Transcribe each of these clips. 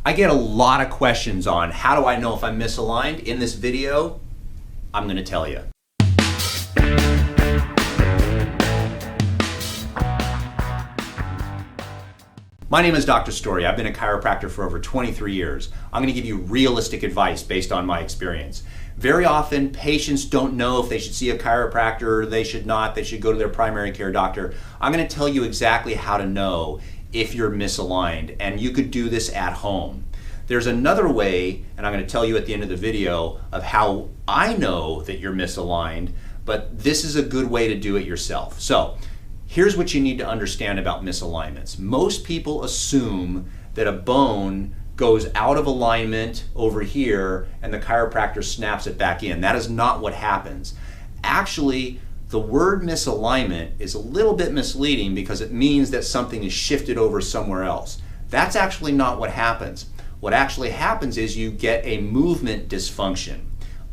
I get a lot of questions on how do I know if I'm misaligned. In this video, I'm going to tell you. My name is Dr. Story. I've been a chiropractor for over 23 years. I'm going to give you realistic advice based on my experience. Very often, patients don't know if they should see a chiropractor or they should not. They should go to their primary care doctor. I'm going to tell you exactly how to know if you're misaligned, and you could do this at home. There's another way, and I'm going to tell you at the end of the video, of how I know that you're misaligned, but this is a good way to do it yourself. So, here's what you need to understand about misalignments. Most people assume that a bone goes out of alignment over here and the chiropractor snaps it back in. That is not what happens. Actually, the word misalignment is a little bit misleading because it means that something is shifted over somewhere else. That's actually not what happens. What actually happens is you get a movement dysfunction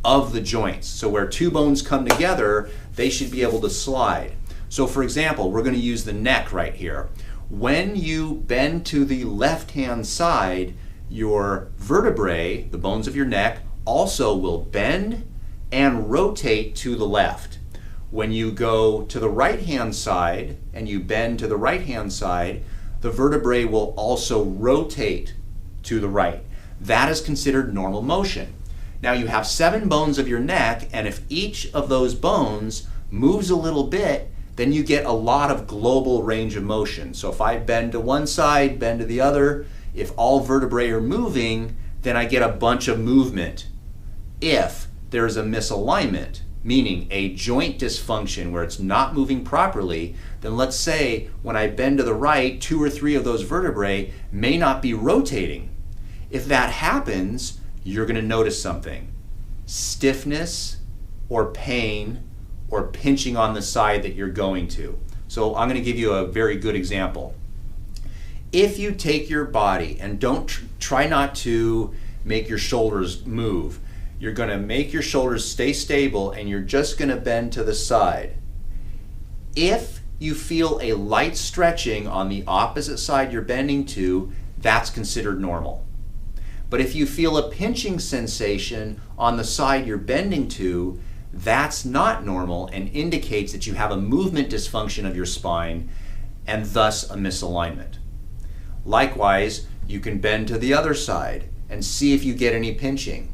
of the joints. So where two bones come together, they should be able to slide. So for example, we're going to use the neck right here. When you bend to the left-hand side, your vertebrae, the bones of your neck, also will bend and rotate to the left. When you go to the right-hand side and you bend to the right-hand side, the vertebrae will also rotate to the right. That is considered normal motion. Now you have 7 bones of your neck, and if each of those bones moves a little bit, then you get a lot of global range of motion. So if I bend to one side, bend to the other, if all vertebrae are moving, then I get a bunch of movement. If there's a misalignment, meaning a joint dysfunction where it's not moving properly, then let's say when I bend to the right, 2 or 3 of those vertebrae may not be rotating. If that happens, you're going to notice something. Stiffness or pain or pinching on the side that you're going to. So I'm going to give you a very good example. If you take your body and don't try not to make your shoulders move, you're going to make your shoulders stay stable and you're just going to bend to the side. If you feel a light stretching on the opposite side you're bending to, that's considered normal. But if you feel a pinching sensation on the side you're bending to, that's not normal and indicates that you have a movement dysfunction of your spine and thus a misalignment. Likewise, you can bend to the other side and see if you get any pinching.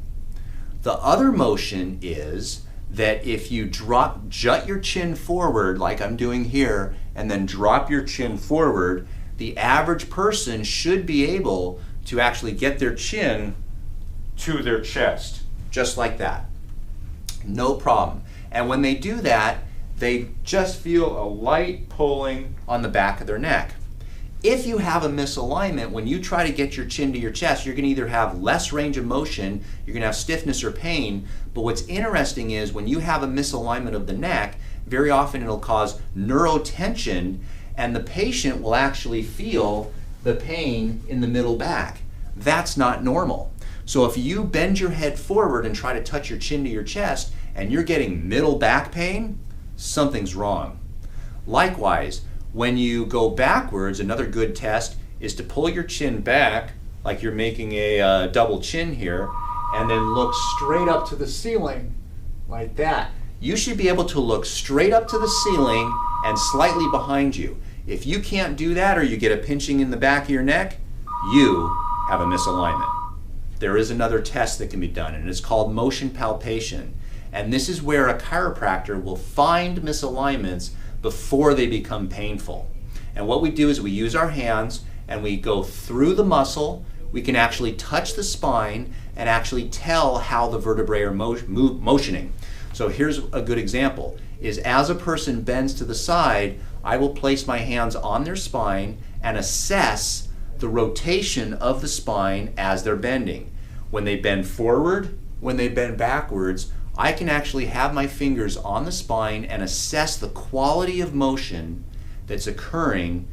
The other motion is that if you jut your chin forward like I'm doing here and then drop your chin forward, the average person should be able to actually get their chin to their chest, just like that. No problem. And when they do that, they just feel a light pulling on the back of their neck. If you have a misalignment, when you try to get your chin to your chest, you're going to either have less range of motion, you're going to have stiffness or pain, but what's interesting is when you have a misalignment of the neck, very often it'll cause neurotension and the patient will actually feel the pain in the middle back. That's not normal. So if you bend your head forward and try to touch your chin to your chest and you're getting middle back pain, something's wrong. Likewise, when you go backwards, another good test is to pull your chin back like you're making a double chin here and then look straight up to the ceiling like that. You should be able to look straight up to the ceiling and slightly behind you. If you can't do that or you get a pinching in the back of your neck, you have a misalignment. There is another test that can be done and it's called motion palpation. And this is where a chiropractor will find misalignments before they become painful. And what we do is we use our hands and we go through the muscle. We can actually touch the spine and actually tell how the vertebrae are motioning. So here's a good example, is as a person bends to the side, I will place my hands on their spine and assess the rotation of the spine as they're bending. When they bend forward, when they bend backwards, I can actually have my fingers on the spine and assess the quality of motion that's occurring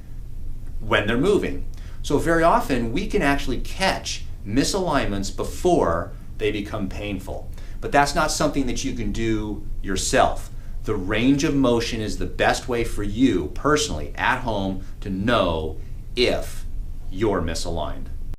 when they're moving. So very often we can actually catch misalignments before they become painful. But that's not something that you can do yourself. The range of motion is the best way for you personally at home to know if you're misaligned.